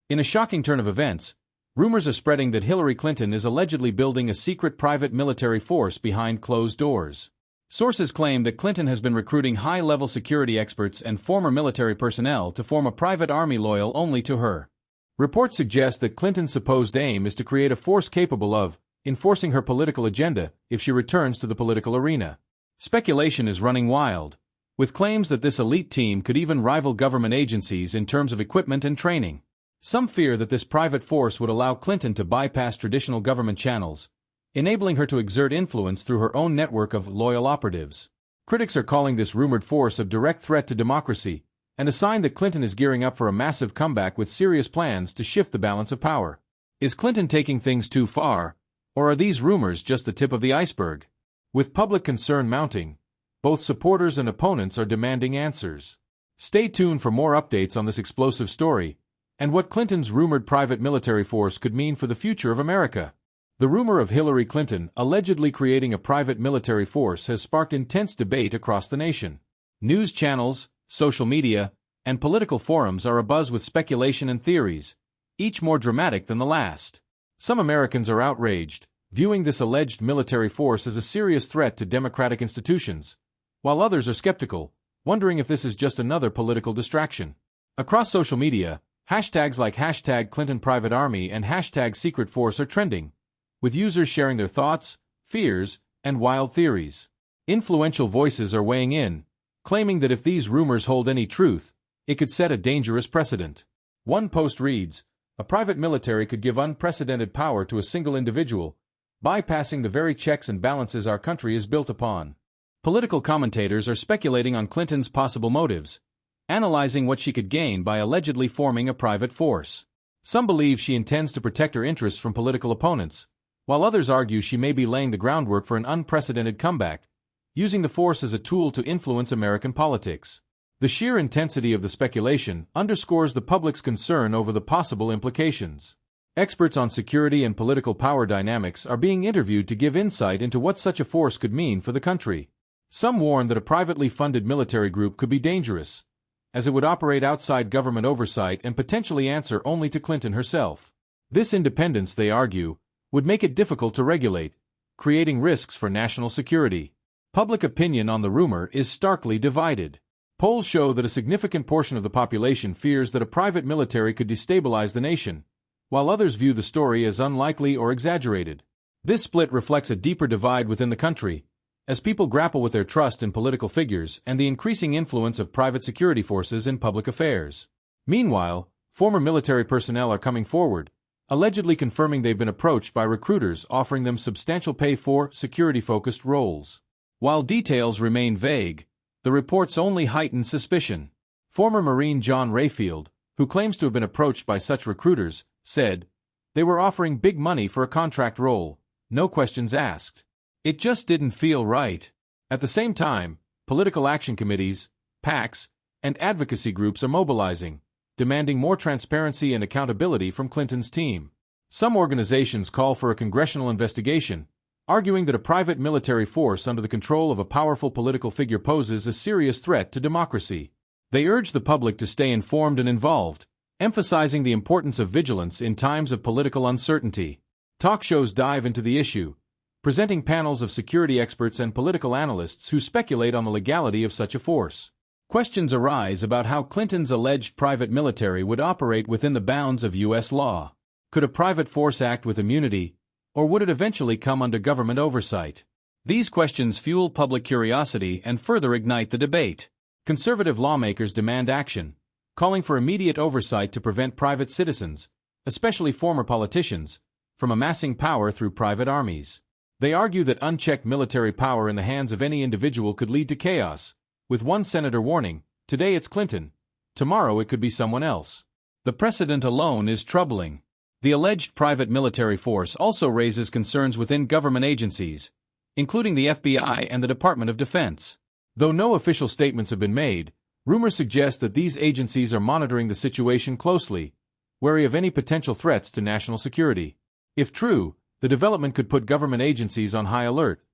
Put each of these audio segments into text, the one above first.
In a shocking turn of events, rumors are spreading that Hillary Clinton is allegedly building a secret private military force behind closed doors. Sources claim that Clinton has been recruiting high-level security experts and former military personnel to form a private army loyal only to her. Reports suggest that Clinton's supposed aim is to create a force capable of enforcing her political agenda if she returns to the political arena. Speculation is running wild, with claims that this elite team could even rival government agencies in terms of equipment and training. Some fear that this private force would allow Clinton to bypass traditional government channels, enabling her to exert influence through her own network of loyal operatives. Critics are calling this rumored force a direct threat to democracy, and a sign that Clinton is gearing up for a massive comeback with serious plans to shift the balance of power. Is Clinton taking things too far, or are these rumors just the tip of the iceberg? With public concern mounting, both supporters and opponents are demanding answers. Stay tuned for more updates on this explosive story, and what Clinton's rumored private military force could mean for the future of America. The rumor of Hillary Clinton allegedly creating a private military force has sparked intense debate across the nation. News channels, social media, and political forums are abuzz with speculation and theories, each more dramatic than the last. Some Americans are outraged, viewing this alleged military force as a serious threat to democratic institutions, while others are skeptical, wondering if this is just another political distraction. Across social media, hashtags like #ClintonPrivateArmy and #SecretForce are trending, with users sharing their thoughts, fears, and wild theories. Influential voices are weighing in, claiming that if these rumors hold any truth, it could set a dangerous precedent. One post reads, "A private military could give unprecedented power to a single individual, bypassing the very checks and balances our country is built upon." Political commentators are speculating on Clinton's possible motives, analyzing what she could gain by allegedly forming a private force. Some believe she intends to protect her interests from political opponents, while others argue she may be laying the groundwork for an unprecedented comeback, using the force as a tool to influence American politics. The sheer intensity of the speculation underscores the public's concern over the possible implications. Experts on security and political power dynamics are being interviewed to give insight into what such a force could mean for the country. Some warn that a privately funded military group could be dangerous, as it would operate outside government oversight and potentially answer only to Clinton herself. This independence, they argue, would make it difficult to regulate, creating risks for national security. Public opinion on the rumor is starkly divided. Polls show that a significant portion of the population fears that a private military could destabilize the nation, while others view the story as unlikely or exaggerated. This split reflects a deeper divide within the country, as people grapple with their trust in political figures and the increasing influence of private security forces in public affairs. Meanwhile, former military personnel are coming forward, allegedly confirming they've been approached by recruiters offering them substantial pay for security-focused roles. While details remain vague, the reports only heighten suspicion. Former Marine John Rayfield, who claims to have been approached by such recruiters, said, "They were offering big money for a contract role, no questions asked. It just didn't feel right." At the same time, political action committees, PACs, and advocacy groups are mobilizing, demanding more transparency and accountability from Clinton's team. Some organizations call for a congressional investigation, arguing that a private military force under the control of a powerful political figure poses a serious threat to democracy. They urge the public to stay informed and involved, emphasizing the importance of vigilance in times of political uncertainty. Talk shows dive into the issue, presenting panels of security experts and political analysts who speculate on the legality of such a force. Questions arise about how Clinton's alleged private military would operate within the bounds of U.S. law. Could a private force act with immunity, or would it eventually come under government oversight? These questions fuel public curiosity and further ignite the debate. Conservative lawmakers demand action, calling for immediate oversight to prevent private citizens, especially former politicians, from amassing power through private armies. They argue that unchecked military power in the hands of any individual could lead to chaos, with one senator warning, "Today it's Clinton, tomorrow it could be someone else." The precedent alone is troubling. The alleged private military force also raises concerns within government agencies, including the FBI and the Department of Defense. Though no official statements have been made, rumors suggest that these agencies are monitoring the situation closely, wary of any potential threats to national security. If true, the development could put government agencies on high alert,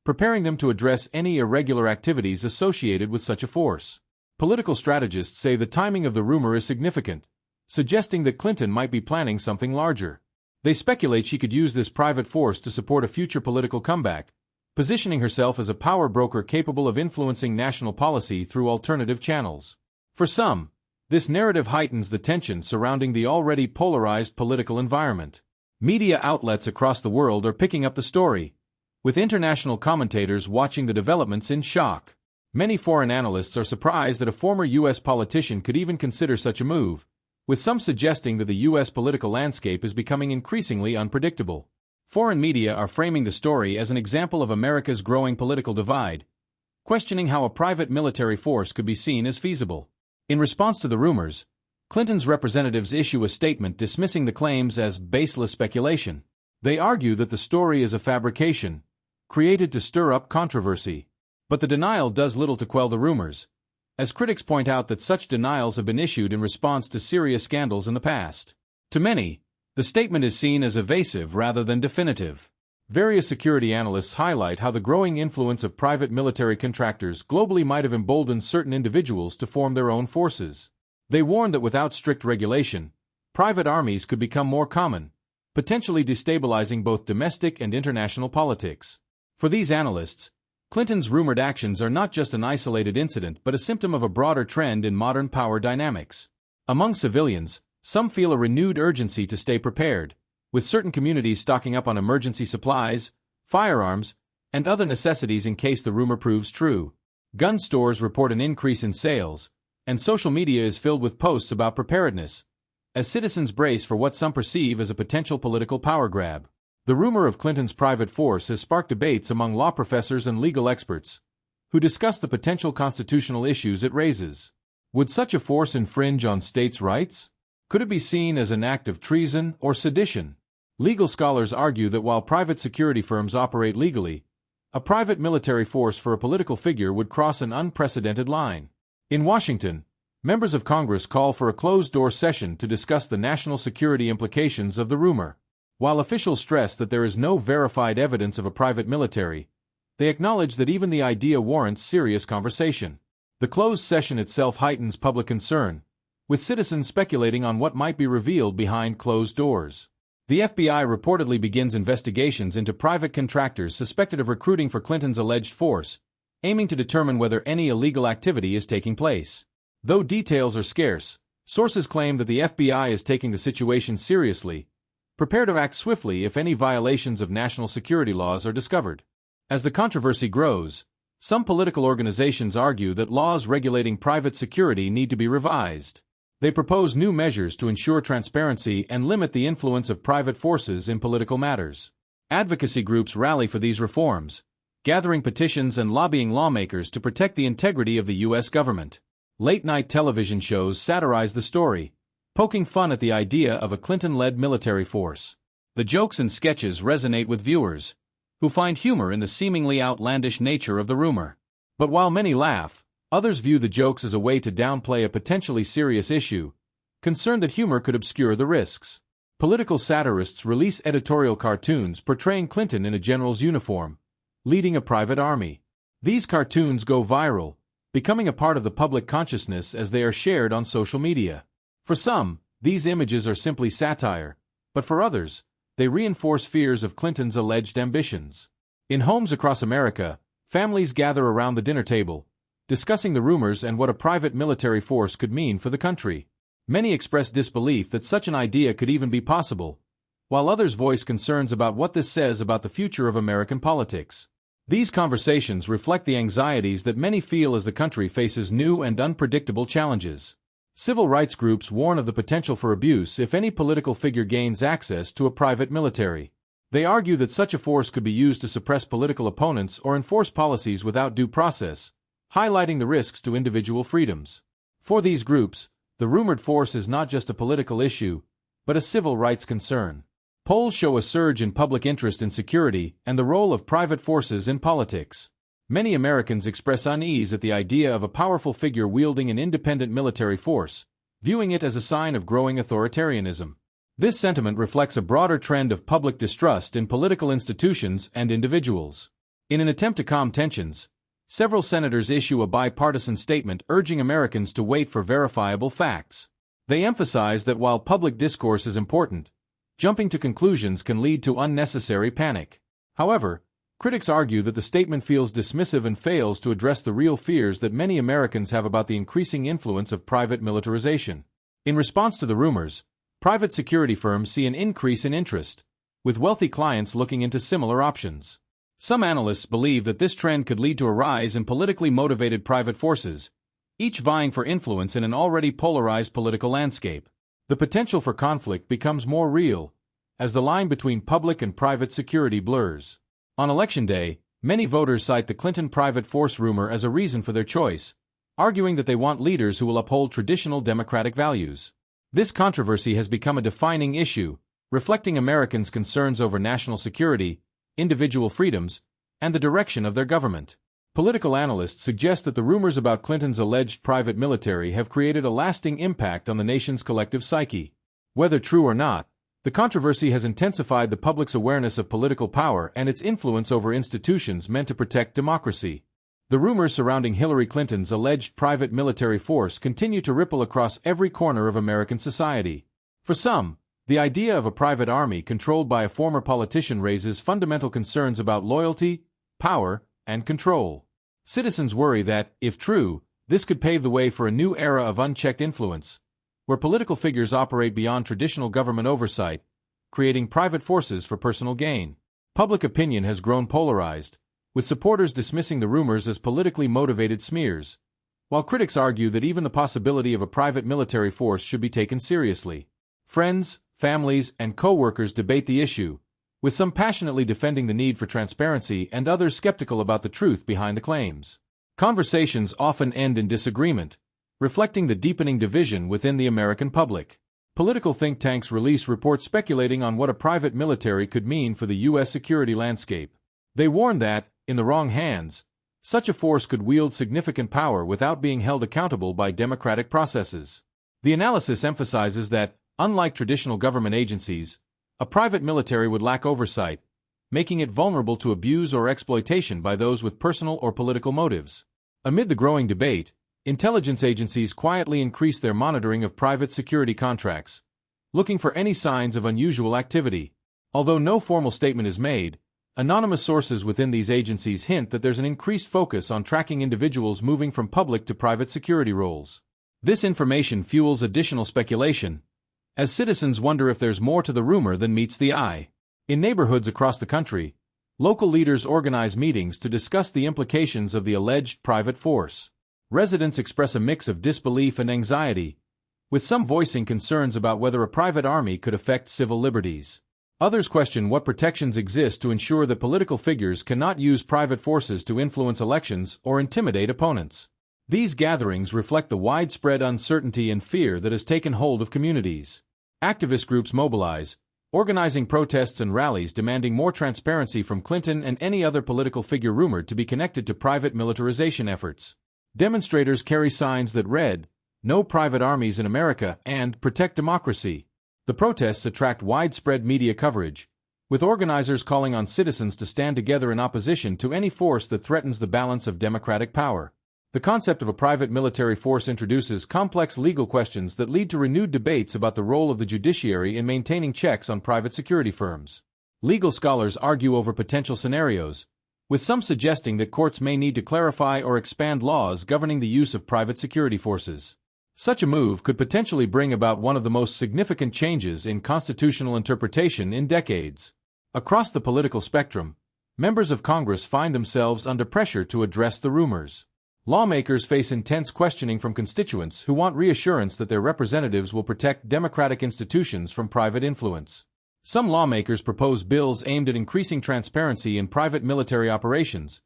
preparing them to address any irregular activities associated with such a force. Political strategists say the timing of the rumor is significant, suggesting that Clinton might be planning something larger. They speculate she could use this private force to support a future political comeback, positioning herself as a power broker capable of influencing national policy through alternative channels. For some, this narrative heightens the tension surrounding the already polarized political environment. Media outlets across the world are picking up the story, with international commentators watching the developments in shock. Many foreign analysts are surprised that a former U.S. politician could even consider such a move, with some suggesting that the U.S. political landscape is becoming increasingly unpredictable. Foreign media are framing the story as an example of America's growing political divide, questioning how a private military force could be seen as feasible. In response to the rumors, Clinton's representatives issue a statement dismissing the claims as baseless speculation. They argue that the story is a fabrication, created to stir up controversy. But the denial does little to quell the rumors, as critics point out that such denials have been issued in response to serious scandals in the past. To many, the statement is seen as evasive rather than definitive. Various security analysts highlight how the growing influence of private military contractors globally might have emboldened certain individuals to form their own forces. They warn that without strict regulation, private armies could become more common, potentially destabilizing both domestic and international politics. For these analysts, Clinton's rumored actions are not just an isolated incident but a symptom of a broader trend in modern power dynamics. Among civilians, some feel a renewed urgency to stay prepared, with certain communities stocking up on emergency supplies, firearms, and other necessities in case the rumor proves true. Gun stores report an increase in sales, and social media is filled with posts about preparedness, as citizens brace for what some perceive as a potential political power grab. The rumor of Clinton's private force has sparked debates among law professors and legal experts, who discuss the potential constitutional issues it raises. Would such a force infringe on states' rights? Could it be seen as an act of treason or sedition? Legal scholars argue that while private security firms operate legally, a private military force for a political figure would cross an unprecedented line. In Washington, members of Congress call for a closed-door session to discuss the national security implications of the rumor. While officials stress that there is no verified evidence of a private military, they acknowledge that even the idea warrants serious conversation. The closed session itself heightens public concern, with citizens speculating on what might be revealed behind closed doors. The FBI reportedly begins investigations into private contractors suspected of recruiting for Clinton's alleged force, aiming to determine whether any illegal activity is taking place. Though details are scarce, sources claim that the FBI is taking the situation seriously, prepared to act swiftly if any violations of national security laws are discovered. As the controversy grows, some political organizations argue that laws regulating private security need to be revised. They propose new measures to ensure transparency and limit the influence of private forces in political matters. Advocacy groups rally for these reforms, gathering petitions and lobbying lawmakers to protect the integrity of the U.S. government. Late-night television shows satirize the story, poking fun at the idea of a Clinton-led military force. The jokes and sketches resonate with viewers, who find humor in the seemingly outlandish nature of the rumor. But while many laugh, others view the jokes as a way to downplay a potentially serious issue, concerned that humor could obscure the risks. Political satirists release editorial cartoons portraying Clinton in a general's uniform, leading a private army. These cartoons go viral, becoming a part of the public consciousness as they are shared on social media. For some, these images are simply satire, but for others, they reinforce fears of Clinton's alleged ambitions. In homes across America, families gather around the dinner table, discussing the rumors and what a private military force could mean for the country. Many express disbelief that such an idea could even be possible, while others voice concerns about what this says about the future of American politics. These conversations reflect the anxieties that many feel as the country faces new and unpredictable challenges. Civil rights groups warn of the potential for abuse if any political figure gains access to a private military. They argue that such a force could be used to suppress political opponents or enforce policies without due process, highlighting the risks to individual freedoms. For these groups, the rumored force is not just a political issue, but a civil rights concern. Polls show a surge in public interest in security and the role of private forces in politics. Many Americans express unease at the idea of a powerful figure wielding an independent military force, viewing it as a sign of growing authoritarianism. This sentiment reflects a broader trend of public distrust in political institutions and individuals. In an attempt to calm tensions, several senators issue a bipartisan statement urging Americans to wait for verifiable facts. They emphasize that while public discourse is important, jumping to conclusions can lead to unnecessary panic. However, critics argue that the statement feels dismissive and fails to address the real fears that many Americans have about the increasing influence of private militarization. In response to the rumors, private security firms see an increase in interest, with wealthy clients looking into similar options. Some analysts believe that this trend could lead to a rise in politically motivated private forces, each vying for influence in an already polarized political landscape. The potential for conflict becomes more real as the line between public and private security blurs. On Election Day, many voters cite the Clinton private force rumor as a reason for their choice, arguing that they want leaders who will uphold traditional democratic values. This controversy has become a defining issue, reflecting Americans' concerns over national security, individual freedoms, and the direction of their government. Political analysts suggest that the rumors about Clinton's alleged private military have created a lasting impact on the nation's collective psyche. Whether true or not, the controversy has intensified the public's awareness of political power and its influence over institutions meant to protect democracy. The rumors surrounding Hillary Clinton's alleged private military force continue to ripple across every corner of American society. For some, the idea of a private army controlled by a former politician raises fundamental concerns about loyalty, power, and control. Citizens worry that, if true, this could pave the way for a new era of unchecked influence, where political figures operate beyond traditional government oversight, creating private forces for personal gain. Public opinion has grown polarized, with supporters dismissing the rumors as politically motivated smears, while critics argue that even the possibility of a private military force should be taken seriously. Friends, families, and co-workers debate the issue, with some passionately defending the need for transparency and others skeptical about the truth behind the claims. Conversations often end in disagreement, reflecting the deepening division within the American public. Political think tanks release reports speculating on what a private military could mean for the U.S. security landscape. They warn that, in the wrong hands, such a force could wield significant power without being held accountable by democratic processes. The analysis emphasizes that, unlike traditional government agencies, a private military would lack oversight, making it vulnerable to abuse or exploitation by those with personal or political motives. Amid the growing debate, intelligence agencies quietly increase their monitoring of private security contracts, looking for any signs of unusual activity. Although no formal statement is made, anonymous sources within these agencies hint that there's an increased focus on tracking individuals moving from public to private security roles. This information fuels additional speculation, as citizens wonder if there's more to the rumor than meets the eye. In neighborhoods across the country, local leaders organize meetings to discuss the implications of the alleged private force. Residents express a mix of disbelief and anxiety, with some voicing concerns about whether a private army could affect civil liberties. Others question what protections exist to ensure that political figures cannot use private forces to influence elections or intimidate opponents. These gatherings reflect the widespread uncertainty and fear that has taken hold of communities. Activist groups mobilize, organizing protests and rallies demanding more transparency from Clinton and any other political figure rumored to be connected to private militarization efforts. Demonstrators carry signs that read, "No private armies in America" and "Protect Democracy." The protests attract widespread media coverage, with organizers calling on citizens to stand together in opposition to any force that threatens the balance of democratic power. The concept of a private military force introduces complex legal questions that lead to renewed debates about the role of the judiciary in maintaining checks on private security firms. Legal scholars argue over potential scenarios, with some suggesting that courts may need to clarify or expand laws governing the use of private security forces. Such a move could potentially bring about one of the most significant changes in constitutional interpretation in decades. Across the political spectrum, members of Congress find themselves under pressure to address the rumors. Lawmakers face intense questioning from constituents who want reassurance that their representatives will protect democratic institutions from private influence. Some lawmakers propose bills aimed at increasing transparency in private military operations,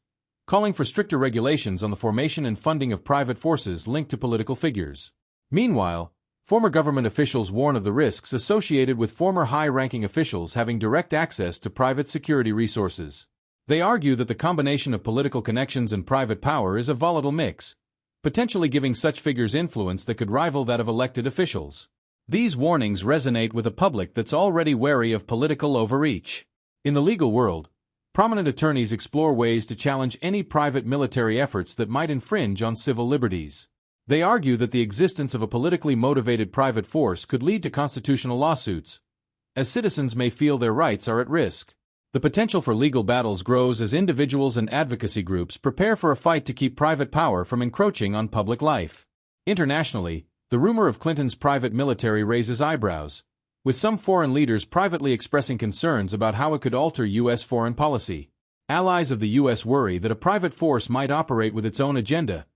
calling for stricter regulations on the formation and funding of private forces linked to political figures. Meanwhile, former government officials warn of the risks associated with former high-ranking officials having direct access to private security resources. They argue that the combination of political connections and private power is a volatile mix, potentially giving such figures influence that could rival that of elected officials. These warnings resonate with a public that's already wary of political overreach. In the legal world, prominent attorneys explore ways to challenge any private military efforts that might infringe on civil liberties. They argue that the existence of a politically motivated private force could lead to constitutional lawsuits, as citizens may feel their rights are at risk. The potential for legal battles grows as individuals and advocacy groups prepare for a fight to keep private power from encroaching on public life. Internationally, the rumor of Clinton's private military raises eyebrows, with some foreign leaders privately expressing concerns about how it could alter U.S. foreign policy. Allies of the U.S. worry that a private force might operate with its own agenda,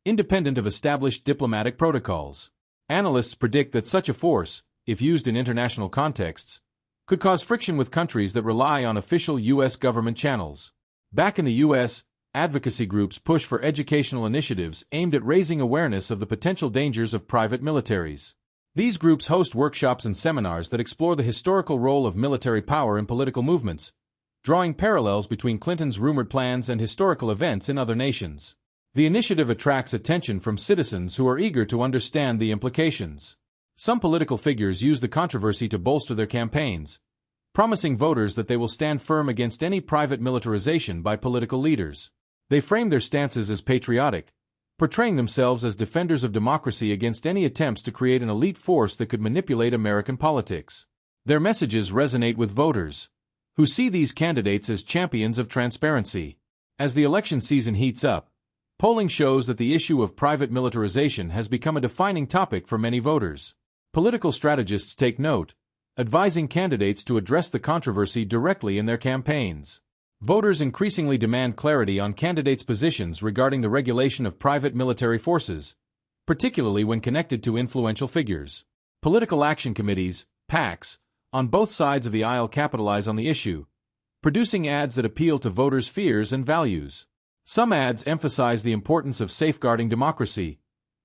independent of established diplomatic protocols. Analysts predict that such a force, if used in international contexts, could cause friction with countries that rely on official U.S. government channels. Back in the U.S., advocacy groups push for educational initiatives aimed at raising awareness of the potential dangers of private militaries. These groups host workshops and seminars that explore the historical role of military power in political movements, drawing parallels between Clinton's rumored plans and historical events in other nations. The initiative attracts attention from citizens who are eager to understand the implications. Some political figures use the controversy to bolster their campaigns, promising voters that they will stand firm against any private militarization by political leaders. They frame their stances as patriotic, portraying themselves as defenders of democracy against any attempts to create an elite force that could manipulate American politics. Their messages resonate with voters, who see these candidates as champions of transparency. As the election season heats up, polling shows that the issue of private militarization has become a defining topic for many voters. Political strategists take note, advising candidates to address the controversy directly in their campaigns. Voters increasingly demand clarity on candidates' positions regarding the regulation of private military forces, particularly when connected to influential figures. Political action committees, PACs, on both sides of the aisle capitalize on the issue, producing ads that appeal to voters' fears and values. Some ads emphasize the importance of safeguarding democracy,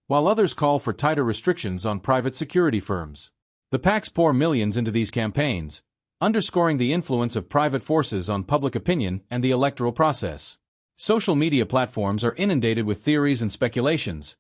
while others call for tighter restrictions on private security firms. The PACs pour millions into these campaigns, underscoring the influence of private forces on public opinion and the electoral process. Social media platforms are inundated with theories and speculations,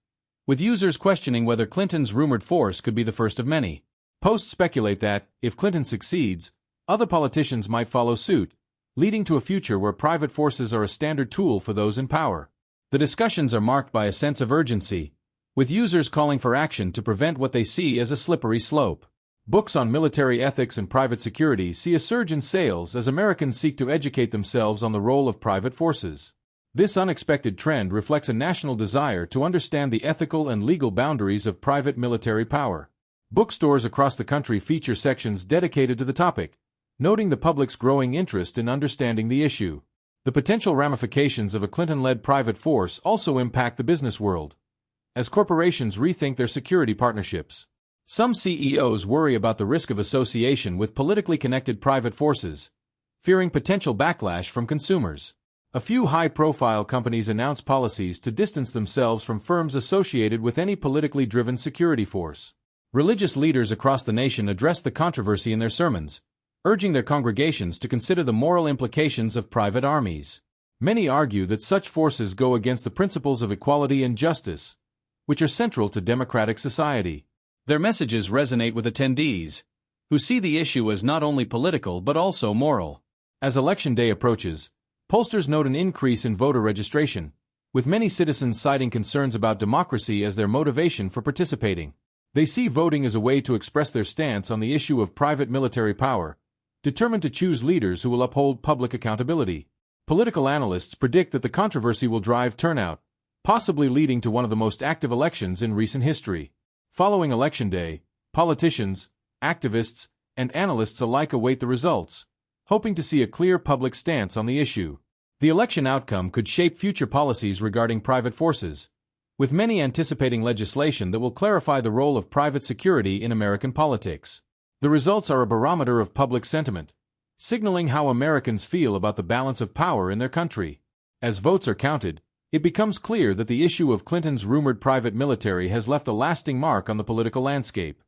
with users questioning whether Clinton's rumored force could be the first of many. Posts speculate that, if Clinton succeeds, other politicians might follow suit, leading to a future where private forces are a standard tool for those in power. The discussions are marked by a sense of urgency, with users calling for action to prevent what they see as a slippery slope. Books on military ethics and private security see a surge in sales as Americans seek to educate themselves on the role of private forces. This unexpected trend reflects a national desire to understand the ethical and legal boundaries of private military power. Bookstores across the country feature sections dedicated to the topic, noting the public's growing interest in understanding the issue. The potential ramifications of a Clinton-led private force also impact the business world, as corporations rethink their security partnerships. Some CEOs worry about the risk of association with politically connected private forces, fearing potential backlash from consumers. A few high-profile companies announce policies to distance themselves from firms associated with any politically driven security force. Religious leaders across the nation address the controversy in their sermons, urging their congregations to consider the moral implications of private armies. Many argue that such forces go against the principles of equality and justice, which are central to democratic society. Their messages resonate with attendees, who see the issue as not only political but also moral. As Election Day approaches, pollsters note an increase in voter registration, with many citizens citing concerns about democracy as their motivation for participating. They see voting as a way to express their stance on the issue of private military power, determined to choose leaders who will uphold public accountability. Political analysts predict that the controversy will drive turnout, possibly leading to one of the most active elections in recent history. Following Election Day, politicians, activists, and analysts alike await the results, hoping to see a clear public stance on the issue. The election outcome could shape future policies regarding private forces, with many anticipating legislation that will clarify the role of private security in American politics. The results are a barometer of public sentiment, signaling how Americans feel about the balance of power in their country. As votes are counted, it becomes clear that the issue of Clinton's rumored private military has left a lasting mark on the political landscape.